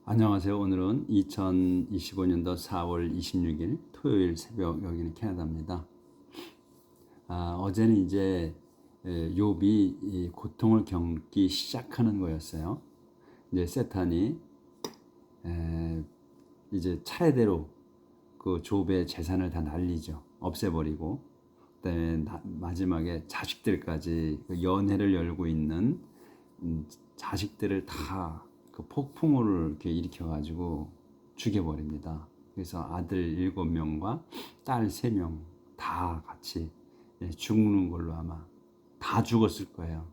안녕하세요. 오늘은 2025년도 4월 26일 토요일 새벽, 여기는 캐나다입니다. 어제는 이제 욥이 이 고통을 겪기 시작하는 거였어요. 이제 세탄이 이제 차례대로 그 욥의 재산을 다 날리죠. 없애버리고, 그다음에 마지막에 자식들까지 그 연회를 열고 있는 자식들을 다 그 폭풍우를 이렇게 일으켜가지고 죽여버립니다. 그래서 아들 7명과 딸 3명 다 같이 죽는 걸로 아마 다 죽었을 거예요.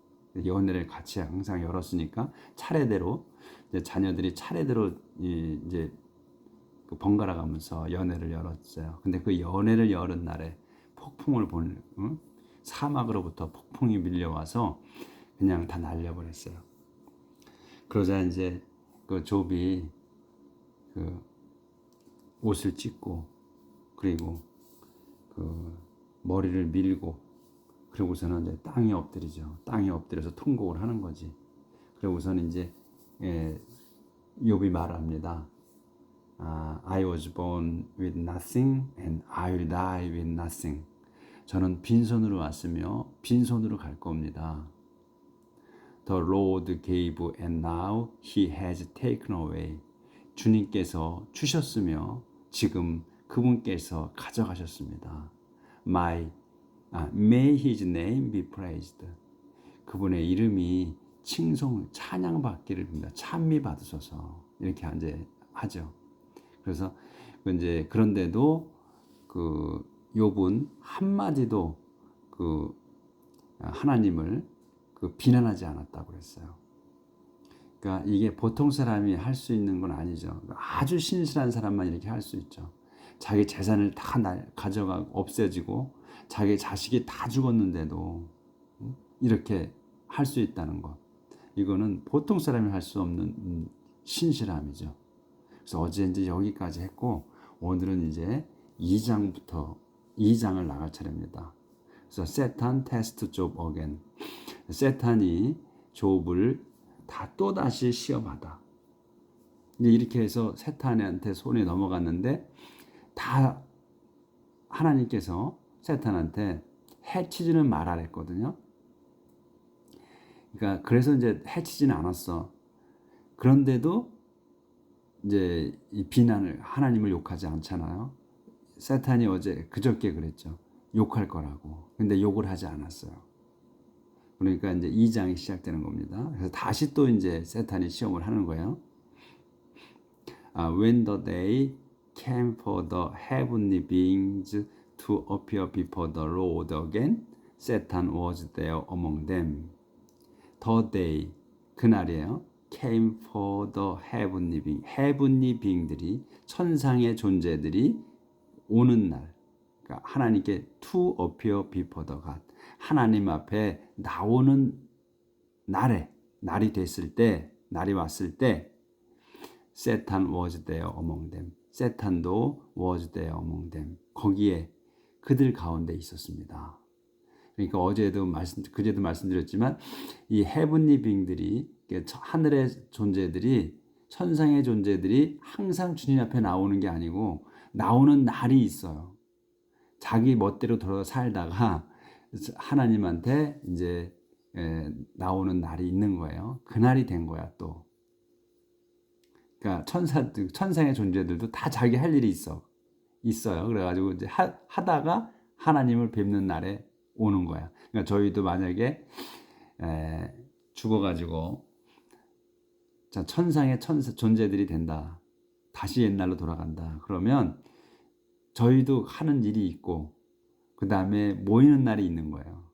연회를 같이 항상 열었으니까 차례대로 이제 자녀들이 차례대로 이제 그 번갈아 가면서 연회를 열었어요. 근데 그 연회를 열은 날에 폭풍을 사막으로부터 폭풍이 밀려와서 그냥 다 날려버렸어요. 그러자 이제 그 욥이 그 옷을 찢고, 그리고 그 머리를 밀고, 그러고서는 이제 땅에 엎드리죠. 땅에 엎드려서 통곡을 하는 거지. 그러고서는 이제 욥이 말합니다. I was born with nothing and I will die with nothing. 저는 빈손으로 왔으며 빈손으로 갈 겁니다. The Lord gave and now He has taken away. 주님께서 주셨으며 지금 그분께서 가져가셨습니다. May His name be praised. 그분의 이름이 찬양받기를 빕니다. 찬미 받으소서. 이렇게 이제 하죠. 그래서 이제 그런데도 그 욥은 한마디도 그 하나님을 그 비난하지 않았다고 그랬어요. 그러니까 이게 보통 사람이 할 수 있는 건 아니죠. 아주 신실한 사람만 이렇게 할 수 있죠. 자기 재산을 다 가져가고 없애지고 자기 자식이 다 죽었는데도 이렇게 할 수 있다는 것. 이거는 보통 사람이 할 수 없는 신실함이죠. 그래서 어제 이제 여기까지 했고, 오늘은 이제 2장을 나갈 차례입니다. 그래서 세탄 테스트 욥 어겐. 세탄이 욥을 다 또다시 시험하다. 이제 이렇게 해서 세탄한테 손에 넘어갔는데, 다 하나님께서 세탄한테 해치지는 말하랬거든요. 그러니까 그래서 이제 해치지는 않았어. 그런데도 이제 이 비난을, 하나님을 욕하지 않잖아요. 세탄이 그저께 그랬죠. 욕할 거라고. 근데 욕을 하지 않았어요. 그러니까 이제 2장이 시작되는 겁니다. 그래서 다시 또 이제 세탄이 시험을 하는 거예요. When the day came for the heavenly beings to appear before the Lord again, Satan was there among them. The day, 그날이에요. Came for the heavenly being. heavenly being들이, 천상의 존재들이 오는 날. 그러니까 하나님께 to appear before the God. 하나님 앞에 나오는 날이 됐을 때, 날이 왔을 때, Satan was there among them. 세탄도 was there among them. 거기에 그들 가운데 있었습니다. 그러니까 그제도 말씀드렸지만, 이 헤븐리 빙들이, 하늘의 존재들이, 천상의 존재들이 항상 주님 앞에 나오는 게 아니고 나오는 날이 있어요. 자기 멋대로 돌아 살다가 하나님한테 이제 나오는 날이 있는 거예요. 그 날이 된 거야 또. 그러니까 천상의 존재들도 다 자기 할 일이 있어요. 그래가지고 이제 하다가 하나님을 뵙는 날에 오는 거야. 그러니까 저희도 만약에 죽어가지고 천상의 존재들이 된다. 다시 옛날로 돌아간다. 그러면 저희도 하는 일이 있고, 그 다음에 모이는 날이 있는 거예요.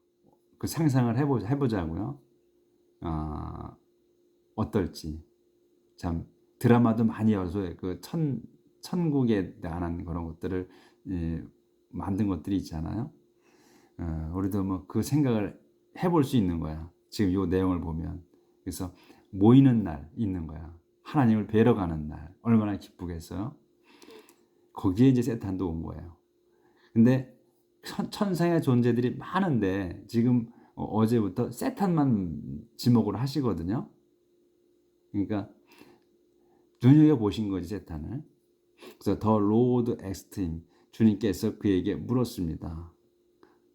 그 상상을 해보자고요. 어떨지. 참 드라마도 많이 여서 그 천국에 관한 그런 것들을 만든 것들이 있잖아요. 우리도 뭐 그 생각을 해볼 수 있는 거야. 지금 이 내용을 보면. 그래서 모이는 날 있는 거야. 하나님을 뵈러 가는 날. 얼마나 기쁘겠어요? 거기에 이제 세탄도 온 거예요. 근데 천상의 존재들이 많은데 지금 어제부터 세탄만 지목을 하시거든요. 그러니까 눈여겨 보신 거지 세탄을. 그래서 the Lord asked him. 주님께서 그에게 물었습니다.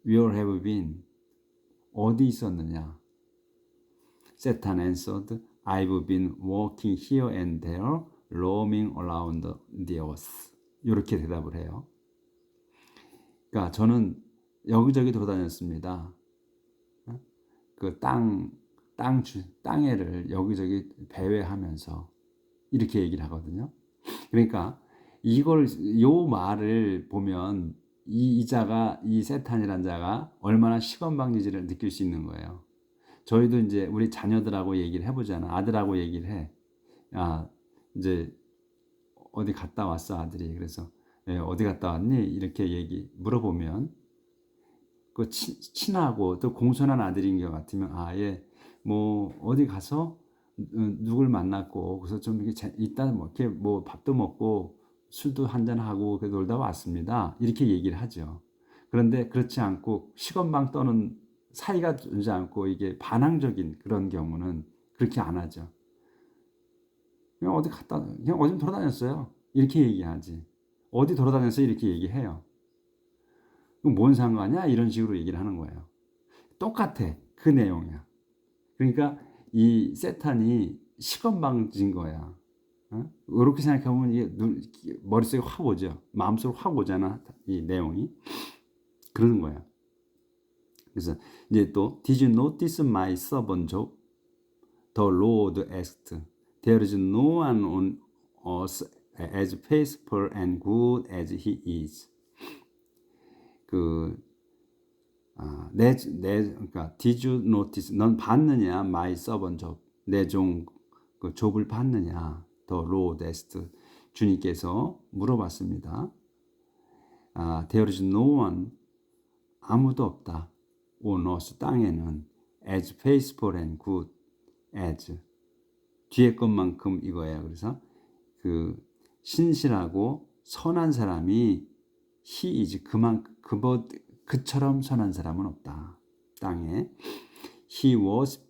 Where have you been? 어디 있었느냐? 세탄 answered, I've been walking here and there, roaming around the earth. 이렇게 대답을 해요. 그러니까 저는 여기저기 돌아다녔습니다. 그 땅에를 여기저기 배회하면서 이렇게 얘기를 하거든요. 그러니까 요 말을 보면 이 세탄이란 자가 얼마나 시건방지지를 느낄 수 있는 거예요. 저희도 이제 우리 자녀들하고 얘기를 해보잖아. 아들하고 얘기를 해. 야, 이제 어디 갔다 왔어, 아들이. 그래서 어디 갔다 왔니? 이렇게 물어보면 그 친하고 또 공손한 아들인 것 같으면 뭐 어디 가서 누굴 만났고 그래서 좀 이렇게 이따 뭐 이렇게 뭐 밥도 먹고 술도 한잔 하고 놀다 왔습니다. 이렇게 얘기를 하죠. 그런데 그렇지 않고 시건방 떠는 사이가 되지 않고 이게 반항적인 그런 경우는 그렇게 안 하죠. 그냥 어디 돌아다녔어요. 이렇게 얘기하지. 어디 돌아다녔어요? 이렇게 얘기해요. 뭔 상관이야? 이런 식으로 얘기를 하는 거예요. 똑같아. 그 내용이야. 그러니까 이 세탄이 시건방진 거야. 이렇게 생각하면 이게 머릿속에 확 오죠. 마음속으로 확 오잖아. 이 내용이. 그러는 거야. 그래서 이제 또 Did you notice my servant Job? The Lord asked. There is no one on earth as faithful and good as he is. 그러니까 Did you notice? 넌 봤느냐? My servant Job. 내 종 그 욥을 봤느냐? The Lord asked. 주님께서 물어봤습니다. There is no one. 아무도 없다. On earth 땅에는 as faithful and good as 뒤에 것만큼 이거예요. 그래서 그 신실하고 선한 사람이 he is 그처럼 선한 사람은 없다. 땅에 she worships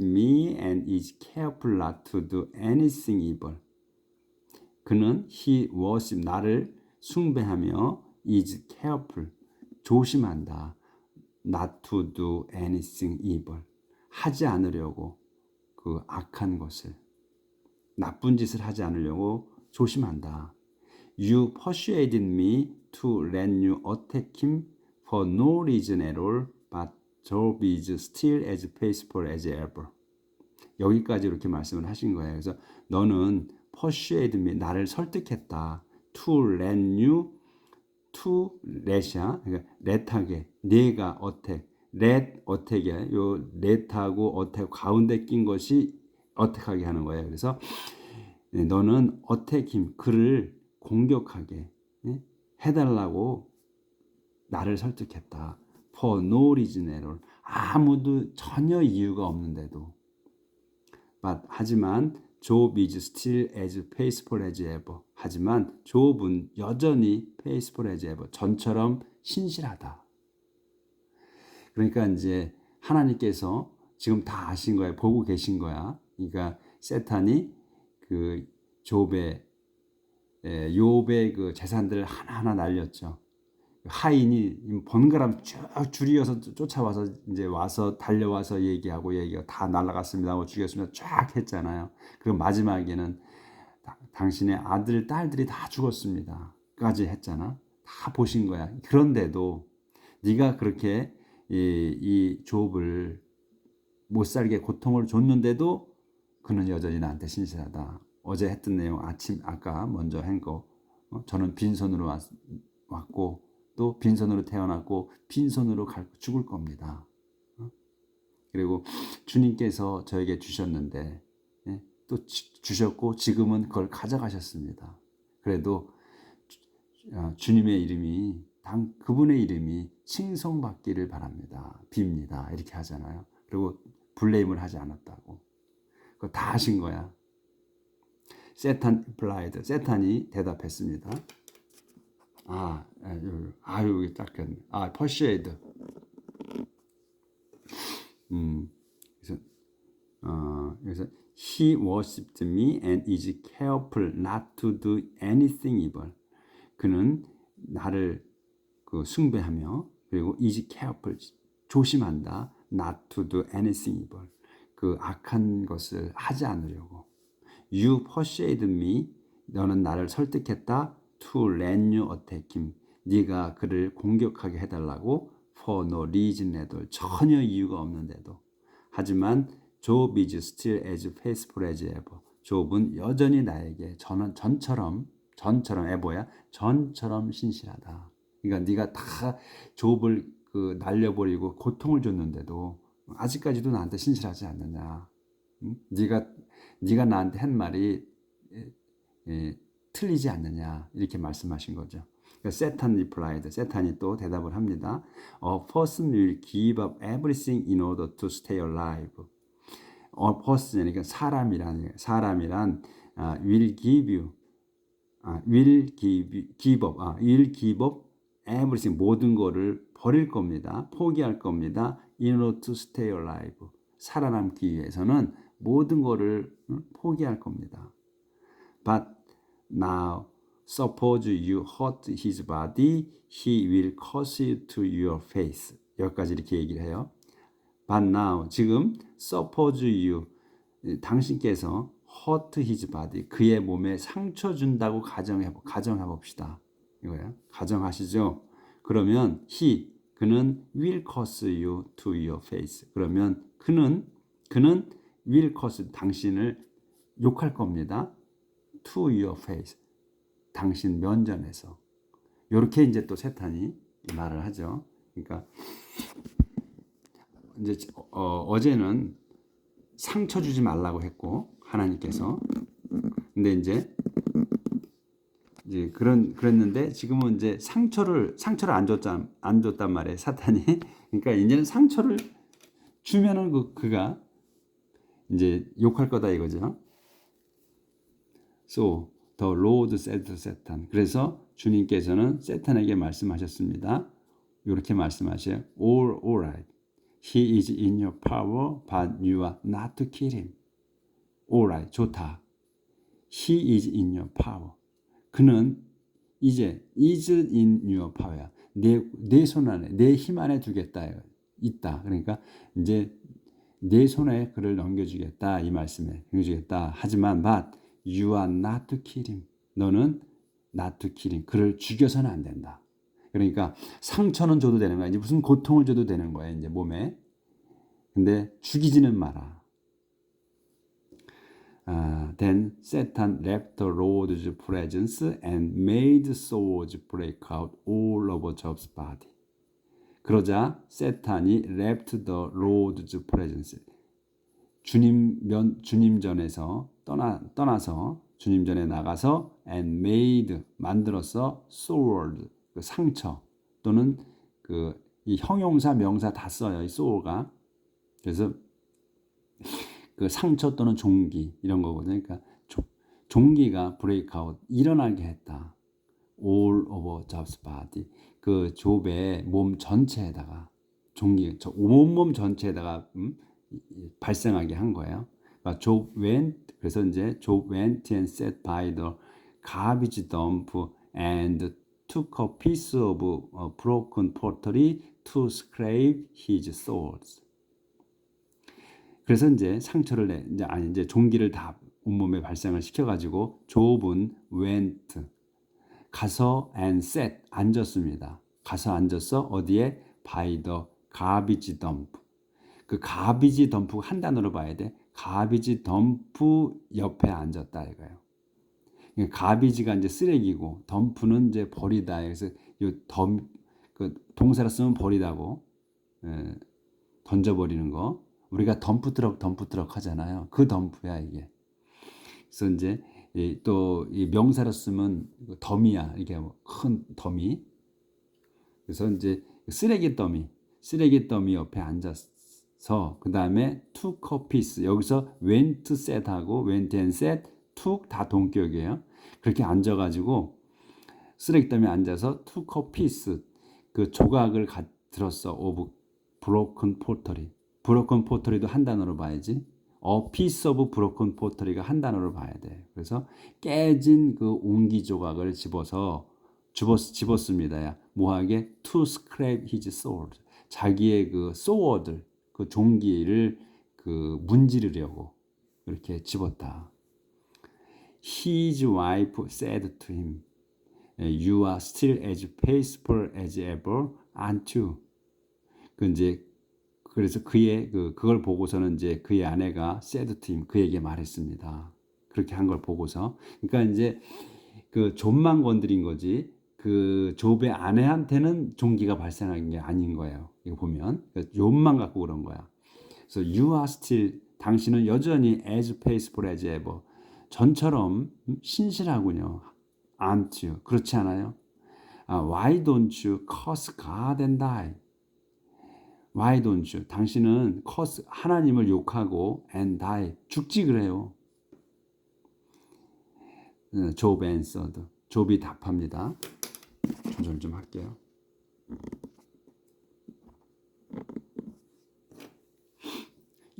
me and is careful not to do anything evil. 그는 he worship 나를 숭배하며 is careful 조심한다. not to do anything evil 하지 않으려고 그 악한 것을 나쁜 짓을 하지 않으려고 조심한다. You persuaded me to let you attack him for no reason at all, but Job is still as faithful as ever. 여기까지 이렇게 말씀을 하신 거예요. 그래서 너는 persuade me, 나를 설득했다. To let you, to let이야. 그러니까 let하게, 네가 attack, let attack이야. 요 let하고 attack 가운데 낀 것이 attack하게 하는 거예요. 그래서 너는 attack him, 그를 공격하게 해달라고 나를 설득했다. For no reason at all. 아무도 전혀 이유가 없는데도. 하지만 Job is still as faithful as ever. 하지만 Job은 여전히 faithful as ever. 전처럼 신실하다. 그러니까 이제 하나님께서 지금 다 아신 거야. 보고 계신 거야. 그러니까 세탄이 그 욥의 그 재산들을 하나하나 날렸죠. 하인이 번갈아 쭉 줄이어서 쫓아와서 이제 달려와서 얘기하고 다 날아갔습니다 하고 죽였습니다 쫙 했잖아요. 그리고 마지막에는 당신의 아들 딸들이 다 죽었습니다 까지 했잖아. 다 보신 거야. 그런데도 네가 그렇게 이 욥을 못 살게 고통을 줬는데도 그는 여전히 나한테 신실하다. 어제 했던 내용 아까 먼저 한 거 저는 빈손으로 왔고 또 빈손으로 태어났고 빈손으로 죽을 겁니다. 그리고 주님께서 저에게 주셨는데 또 주셨고 지금은 그걸 가져가셨습니다. 그래도 주님의 이름이 그분의 이름이 칭송받기를 바랍니다. 빕니다. 이렇게 하잖아요. 그리고 블레임을 하지 않았다고. 그거 다 하신 거야. 세탄이 대답했습니다. 여기 딱 persuade. 그래서 He worshipped me and is careful not to do anything evil. 그는 나를 그 숭배하며 그리고 is careful 조심한다. not to do anything evil. 그 악한 것을 하지 않으려고. You persuaded me. 너는 나를 설득했다. To let you attack him. 네가 그를 공격하게 해달라고. For no reason at all. 전혀 이유가 없는데도. 하지만 Job is still as faithful as ever. 욥은 여전히 나에게 전처럼 에버야 전처럼 신실하다. 그러니까 네가 다 욥을 그 날려버리고 고통을 줬는데도 아직까지도 나한테 신실하지 않느냐. 응? 네가 나한테 한 말이 틀리지 않느냐 이렇게 말씀하신 거죠. 그러니까 세탄 replied. 세탄이 또 대답을 합니다. A person will give up everything in order to stay alive. A person 그러니까 사람이란 will give up everything 모든 거를 버릴 겁니다. 포기할 겁니다. In order to stay alive. 살아남기 위해서는 모든 거를 포기할 겁니다. But now suppose you hurt his body, he will curse you to your face. 여기까지 이렇게 얘기를 해요. But now 지금 suppose you 당신께서 hurt his body 그의 몸에 상처 준다고 가정해 봅시다. 이거예요. 가정하시죠. 그러면 그는 will curse you to your face. 그러면 그는 will curse 당신을 욕할 겁니다. to your face. 당신 면전에서. 이렇게 이제 또 세탄이 말을 하죠. 그러니까 이제 어제는 상처 주지 말라고 했고 하나님께서 근데 이제 그랬는데 지금은 이제 상처를 안 줬단 말이에요. 사탄이. 그러니까 이제는 상처를 주면은 그가 이제 욕할 거다 이거죠. So the Lord said to Satan. 그래서 주님께서는 세탄에게 말씀하셨습니다. 이렇게 말씀하셔요. All right. He is in your power, but you are not to kill him. All right. 좋다. He is in your power. 그는 이제 is in your power. 내 손 안에, 내 힘 안에 두겠다. 있다. 그러니까 이제 내 손에 그를 넘겨주겠다. 이 말씀에 넘겨주겠다. 하지만 but you are not to kill him. 너는 not to kill him. 그를 죽여서는 안 된다. 그러니까 상처는 줘도 되는 거야. 이제 무슨 고통을 줘도 되는 거야. 이제 몸에. 근데 죽이지는 마라. Then Satan left the Lord's presence and made sores break out all over Job's body. 그러자 세탄이 left the Lord's presence. 주님 전에서 떠나서 주님 전에 나가서 and made 만들어서 sores 그 상처 또는 이 형용사 명사 다 써요. 이 sore가. 그래서 그 상처 또는 종기 이런 거거든요. 그러니까 종기가 break out 일어나게 했다. all over Job's body. 그 욥의 몸 전체에다가 종기 온몸 전체에다가 발생하게 한 거예요. 그러니까 Job went 그래서 이제 Job went and sat by the garbage dump and took a piece of broken pottery to scrape his sores. 그래서 이제 상처를 이제 종기를 다 온몸에 발생을 시켜가지고 욥은 went 가서 and sat 앉았습니다. 가서 앉았어 어디에 by the garbage dump. 그 garbage dump가 한 단어로 봐야 돼. garbage dump 옆에 앉았다 이거예요. 그러니까 garbage가 이제 쓰레기고 dump는 이제 버리다. 그래서 그 동사로 쓰면 버리다고 던져버리는 거. 우리가 덤프트럭 하잖아요. 그 덤프야 이게. 그래서 이제 또 이 명사로 쓰면 더미야. 이게 큰 더미. 그래서 이제 쓰레기 더미 옆에 앉아서 그 다음에 took a piece 여기서 went set하고 went and set took 다 동격이에요. 그렇게 앉아가지고 쓰레기 더미에 앉아서 took a piece 그 조각을 들었어 of broken pottery. 브로큰 포터리도 한 단어로 봐야지. A piece of broken pottery가 한 단어로 봐야 돼. 그래서 깨진 그 옹기 조각을 집었습니다. 뭐하게? To scrape his sword. 자기의 그 sword, 그 종기를 그 문지르려고 이렇게 집었다. His wife said to him, "You are still as faithful as ever, aren't you?" 그래서 그걸 보고서는 이제 그의 아내가 said to him, 그에게 말했습니다. 그렇게 한 걸 보고서, 그러니까 이제 그 욥만 건드린 거지, 그 욥의 아내한테는 종기가 발생한 게 아닌 거예요. 이거 보면 욥만 갖고 그런 거야. 그래서 you are still, 당신은 여전히 as faithful as ever, 전처럼 신실하군요. aren't you? 그렇지 않아요? Why don't you curse God and die? Why don't you? 당신은 curse, 하나님을 욕하고 and die, 죽지 그래요. Job answered. 욥이 답합니다. 조절 좀 할게요.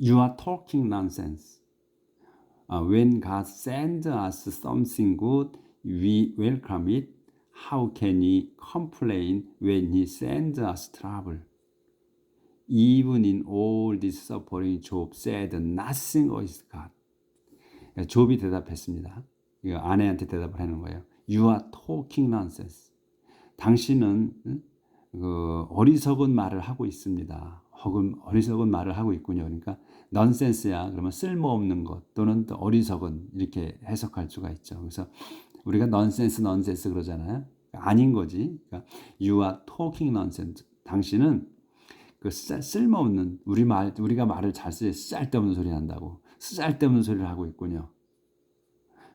You are talking nonsense. When God sends us something good, we welcome it. How can he complain when he sends us trouble? Even in all this suffering, Job said nothing against God. 욥이 대답했습니다. 이거 아내한테 대답을 하는 거예요. You are talking nonsense. 당신은 그 어리석은 말을 하고 있습니다. 혹은 어리석은 말을 하고 있군요. 그러니까 nonsense야 그러면 쓸모없는 것 또는 또 어리석은 이렇게 해석할 수가 있죠. 그래서 우리가 nonsense 그러잖아요. 아닌 거지. 그러니까 you are talking nonsense. 당신은 그 쓸모없는 우리가 말을 잘 쓰지 쓸데없는 소리 한다고 쓸데없는 소리를 하고 있군요.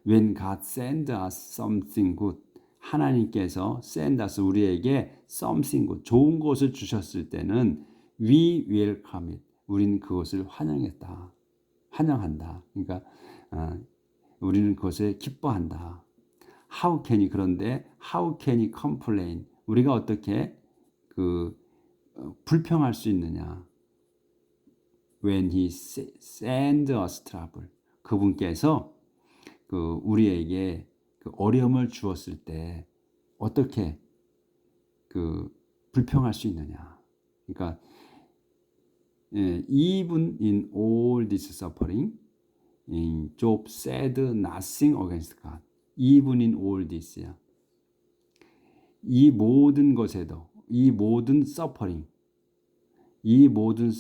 When God sends us something good, 하나님께서 send us, 우리에게 something good, 좋은 것을 주셨을 때는 we welcome it, 우리는 그것을 환영한다. 그러니까 우리는 그것을 기뻐한다. How can he, 그런데 how can he complain, 우리가 어떻게 불평할 수 있느냐. When he sends us trouble, 그분께서 우리에게 어려움을 주었을 때 어떻게 불평할 수 있느냐. 그러니까 even in all this suffering, Job said nothing against God. Even in all this야. 이 모든 것에도, 이 모든 suffering, 이 모든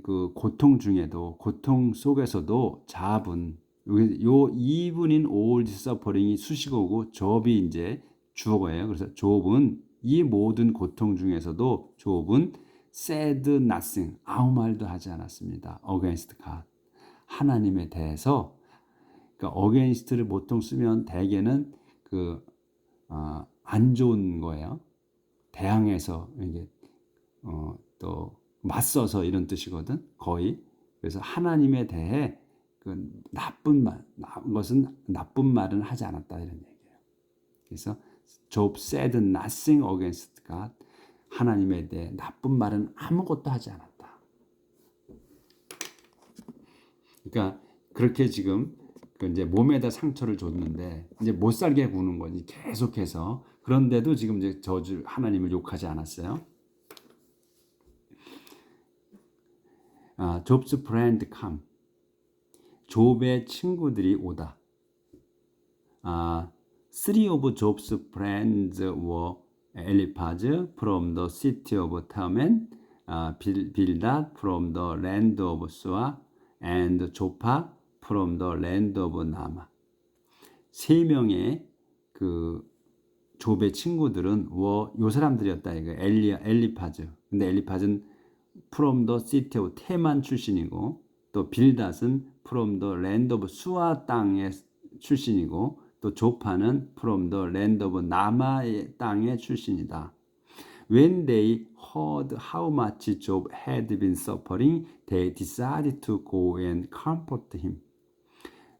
그 고통 중에도, 고통 속에서도 잡은 요 even in all this suffering이 수식어고 좁이 이제 주어예요. 그래서 좁은 이 모든 고통 중에서도 좁은 said nothing, 아무 말도 하지 않았습니다. against God, 하나님에 대해서. 그러니까 against를 보통 쓰면 대개는 안 좋은 거예요. 대항해서 이게 또 맞서서 이런 뜻이거든. 거의. 그래서 하나님에 대해 나쁜 말은 하지 않았다 이런 얘기예요. 그래서 Job said nothing against God, 하나님에 대해 나쁜 말은 아무것도 하지 않았다. 그러니까 그렇게 지금 이제 몸에다 상처를 줬는데 이제 못 살게 구는 거지 계속해서. 그런데도 지금 이제 저주 하나님을 욕하지 않았어요. Job's friend come. 욥의 친구들이 오다. Three of Job's friends were Eliphaz from the city of Teman, Bildad from the land of Suah, and Zophah from the land of Naamah. 세 명의 욥의 친구들은 요 사람들이었다. 이거 엘리파즈. 근데 엘리파즈는 from the city of 테만 출신이고, 또 빌닷은 from the land of 수아 땅의 출신이고, 또 조파는 from the land of 나마의 땅의 출신이다. When they heard how much Job had been suffering, they decided to go and comfort him.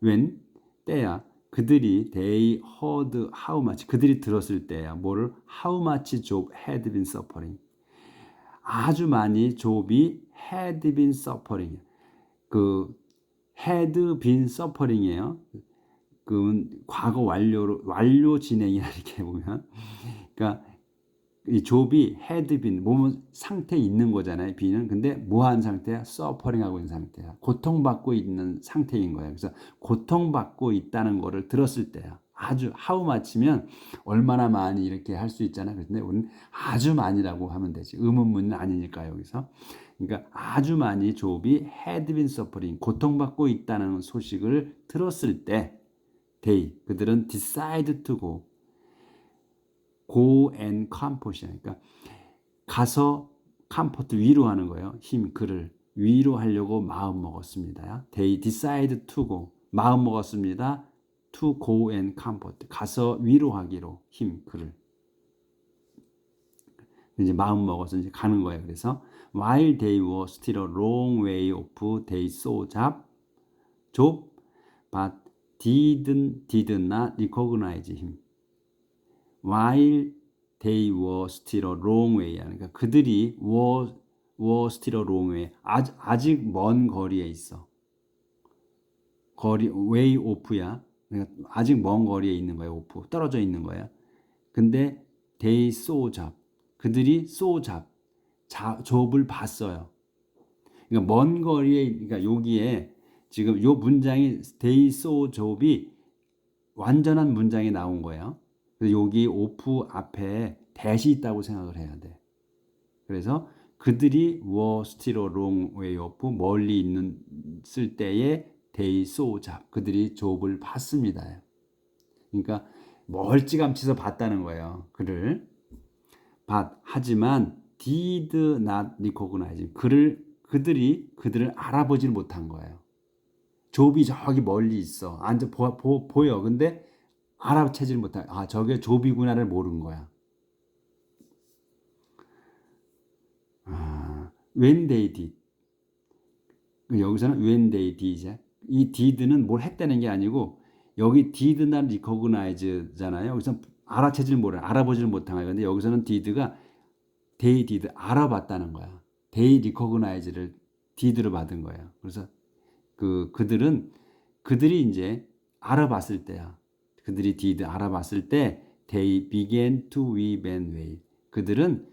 When, 때야, 그들이 they heard how much, 그들이 들었을 때야, 뭐를? How much Job had been suffering. 아주 많이 욥이 had been suffering, had been suffering이에요. 그 과거 완료 진행이라 이렇게 보면, 그러니까 이 job이 had been 뭐뭐 상태에 있는 거잖아요. be는 근데 뭐한 상태야? suffering 하고 있는 상태야. 고통받고 있는 상태인 거예요. 그래서 고통받고 있다는 거를 들었을 때야. 아주 how much면 얼마나 많이 이렇게 할 수 있잖아요. 근데 우리는 아주 많이라고 하면 되지. 의문문은 아니니까 여기서. 그러니까 아주 많이 job이 had been suffering 고통받고 있다는 소식을 들었을 때 그들은 decide to go and comfort. 그러니까 가서 comfort 위로하는 거예요. 그를 위로하려고 마음 먹었습니다. They decide to go. 마음 먹었습니다. To go and comfort. 가서 위로하기로 그를. 이제 마음 먹어서 이제 가는 거예요. 그래서 while they were still a long way off, they saw Job, but did not recognize him. While they were still a long way. 그러니까 그들이 were still a long way. 아직 먼 거리에 있어. way off야. 그러니까 아직 먼 거리에 있는 거예요. off. 떨어져 있는 거예요. 근데 they saw Job. 그들이 saw Job. Job을 봤어요. 그러니까 먼 거리에, 그러니까 여기에 지금 요 문장이 they saw Job이 완전한 문장이 나온 거예요. 그래서 여기 오프 앞에 대시 있다고 생각을 해야 돼. 그래서 그들이 were still a long way off 멀리 있을 때에 they saw Job 그들이 좁을 봤습니다. 그러니까 멀찌감치서 봤다는 거예요. 그를 하지만 did not recognize 그들이 그들을 알아보질 못한 거예요. 좁이 저기 멀리 있어. 앉아 보여. 근데 알아채질 못해. 저게 좁이구나를 모르는 거야. When they did. 여기서는 when they did. 이 did는 뭘 했다는 게 아니고 여기 did not recognize잖아요. 여기서 알아채질 못해. 알아보질 못한 거야. 근데 여기서는 did가 they did 알아봤다는 거야. they recognize를 did로 받은 거예요. 그래서 그들이 이제 알아봤을 때야. 그들이 did 알아봤을 때 they began to weep and wail. 그들은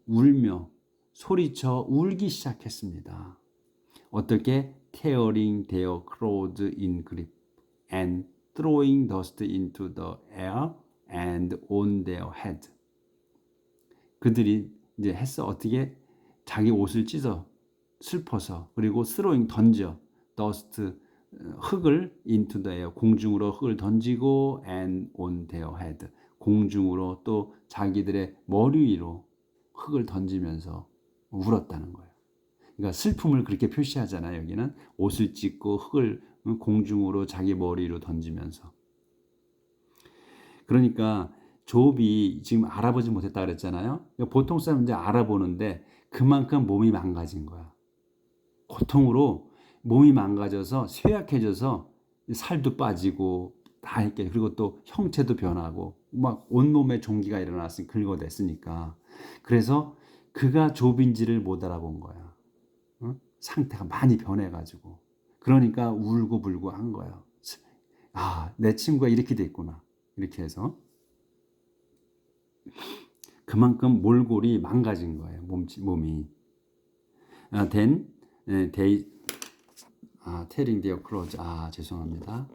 울며 소리쳐 울기 시작했습니다. 어떻게 tearing their clothes in grief and throwing dust into the air and on their head. 그들이 이제 했어. 어떻게 자기 옷을 찢어 슬퍼서 그리고 throwing 던져 dust 흙을 into the air 공중으로 흙을 던지고 and on their head 공중으로 또 자기들의 머리 위로 흙을 던지면서 울었다는 거예요. 그러니까 슬픔을 그렇게 표시하잖아요. 여기는 옷을 찢고 흙을 공중으로 자기 머리 위로 던지면서. 그러니까 욥이 지금 알아보지 못했다 그랬잖아요. 그러니까 보통 사람은 이제 알아보는데 그만큼 몸이 망가진 거야. 고통으로 몸이 망가져서 쇠약해져서 살도 빠지고 다 했겠죠. 그리고 또 형체도 변하고 막 온몸에 종기가 일어났으니 긁어댔으니까. 그래서 그가 욥인지를 못 알아본 거야. 상태가 많이 변해가지고. 그러니까 울고 불고 한 거야. 내 친구가 이렇게 됐구나. 이렇게 해서. 그만큼 몰골이 망가진 거예요. 몸이. Then they tearing their clothes. 죄송합니다.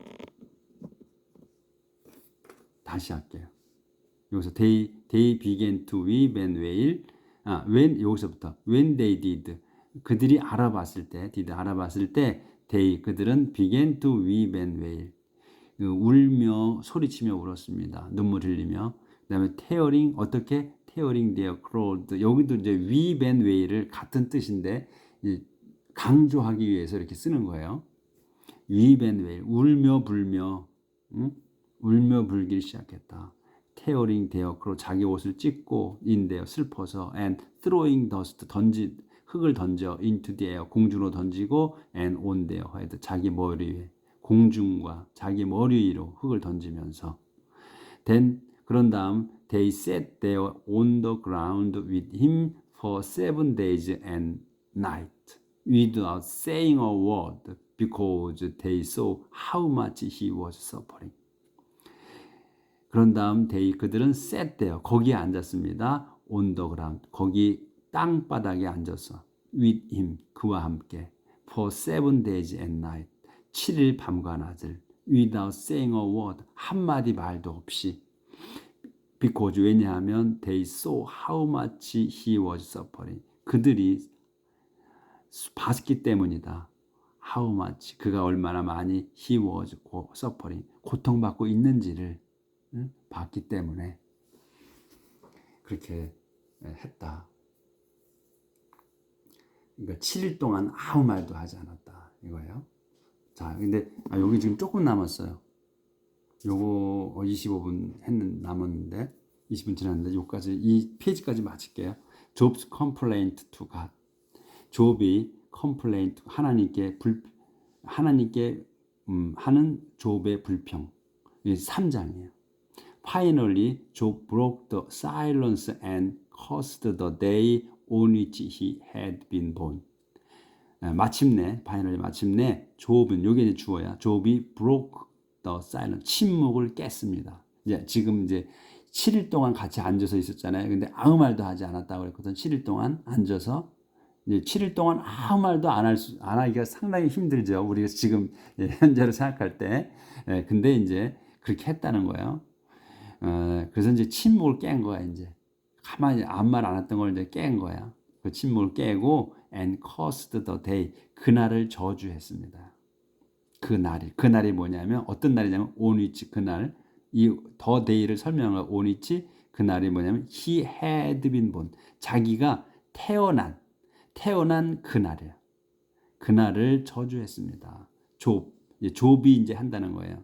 다시 할게요. 여기서 they began to weep and wail. when 여기서부터 when they did 그들이 알아봤을 때 그들은 began to weep and wail. 울며 소리치며 울었습니다. 눈물 흘리며. 그다음에 tearing 어떻게 tearing their clothes. 여기도 이제 weep and wail을 같은 뜻인데 강조하기 위해서 이렇게 쓰는 거예요. weep and wail 울며 불며 울며 불기 시작했다. tearing their clothes 자기 옷을 찢고 인데요 슬퍼서 and throwing dust 흙을 던져 into the air 공중으로 던지고 and on their head 자기 머리 위에 공중과 자기 머리 위로 흙을 던지면서 then 그런 다음 they sat there on the ground with him for 7 days and night. without saying a word because they saw how much he was suffering. 그런 다음 그들은 sat there, 거기에 앉았습니다. on the ground, 거기 땅바닥에 앉아서 with him, 그와 함께 for 7 days and night, 7일 밤과 낮을 without saying a word, 한마디 말도 없이. because, 왜냐하면 they saw how much he was suffering, 그들이 봤기 때문이다. how much, 그가 얼마나 많이 he was suffering, 고통받고 있는지를 봤기 때문에 그렇게 했다. 그러니까 7일 동안 아무 말도 하지 않았다 이거예요. 자, 근데 여기 지금 조금 남았어요. 요거 25분 남았는데 20분 지났는데 요까지 이 페이지까지 마칠게요. Job's complaint to God. 욥이 complaint, 하나님께 하는 욥의 불평. 이게 3장이에요. Finally, Job broke the silence and cursed the day on which he had been born. 마침내 욥은, 요게 이제 주어야. 욥이 broke the silence, 침묵을 깼습니다. 지금 7일 동안 같이 앉아서 있었잖아요. 근데 아무 말도 하지 않았다고 그랬거든. 7일 동안 앉아서. 7일 동안 아무 말도 안 하기가 상당히 힘들죠. 우리가 지금 현재로 생각할 때. 근데 이제 그렇게 했다는 거예요. 그래서 이제 침묵을 깬 거야, 이제. 가만히 아무 말 안 했던 걸 이제 깬 거야. 그 침묵을 깨고, and cursed the day. 그날을 저주했습니다. 그날이 뭐냐면, 어떤 날이냐면, on which, 그날, 이 the day를 설명한 on which, 그날이 뭐냐면, he had been born. 자기가 태어난 그날이야. 그날을 저주했습니다. 욥이 이제 한다는 거예요.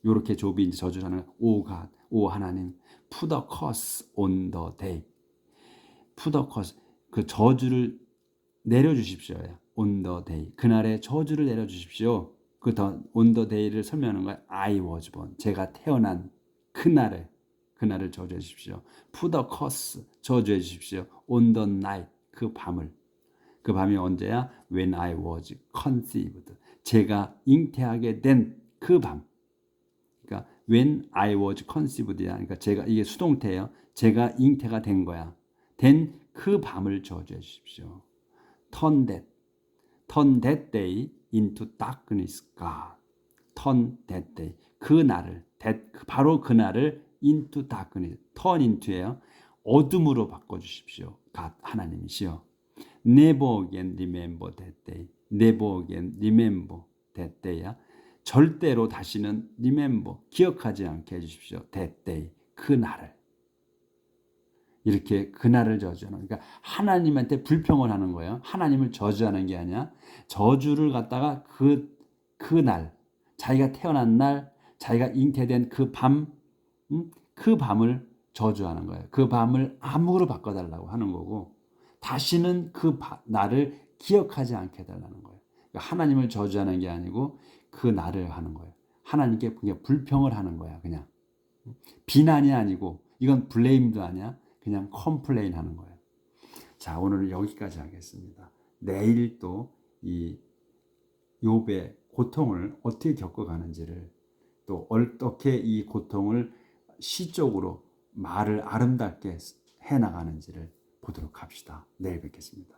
요렇게 욥이 이제 저주하는 거예요. 오 갓, 오 하나님, put a curse on the day. put a curse, 그 저주를 내려주십시오. on the day, 그날의 저주를 내려주십시오. on the day를 설명하는 거예요. I was born, 제가 태어난 그날을 저주해 주십시오. put a curse, 저주해 주십시오. on the night, 그 밤이 언제야? When I was conceived, 제가 잉태하게 된 그 밤. 그러니까 when I was conceived야. 그러니까 이게 수동태예요. 제가 잉태가 된 거야. 된 그 밤을 저주해 주십시오. Turn that day into darkness, God. Turn that day, 바로 그 날을 into darkness, turn into예요. 어둠으로 바꿔 주십시오. God, 하나님이시여. Never again remember that day. Never again remember that day야. 절대로 다시는 remember, 기억하지 않게 해주십시오. that day, 그 날을. 이렇게 그 날을 저주하는, 그러니까 하나님한테 불평을 하는 거예요. 하나님을 저주하는 게 아니야. 저주를 갖다가 그 날, 자기가 태어난 날, 자기가 잉태된 그 밤, 그 밤을 저주하는 거예요. 그 밤을 암흑으로 바꿔달라고 하는 거고, 다시는 그 날을 기억하지 않게 해달라는 거예요. 그러니까 하나님을 저주하는 게 아니고 그 날을 하는 거예요. 하나님께 그냥 불평을 하는 거야. 그냥 비난이 아니고, 이건 블레임도 아니야. 그냥 컴플레인 하는 거예요. 자, 오늘은 여기까지 하겠습니다. 내일 또 이 욥의 고통을 어떻게 겪어가는지를, 또 어떻게 이 고통을 시적으로 말을 아름답게 해나가는지를 보도록 합시다. 내일 뵙겠습니다.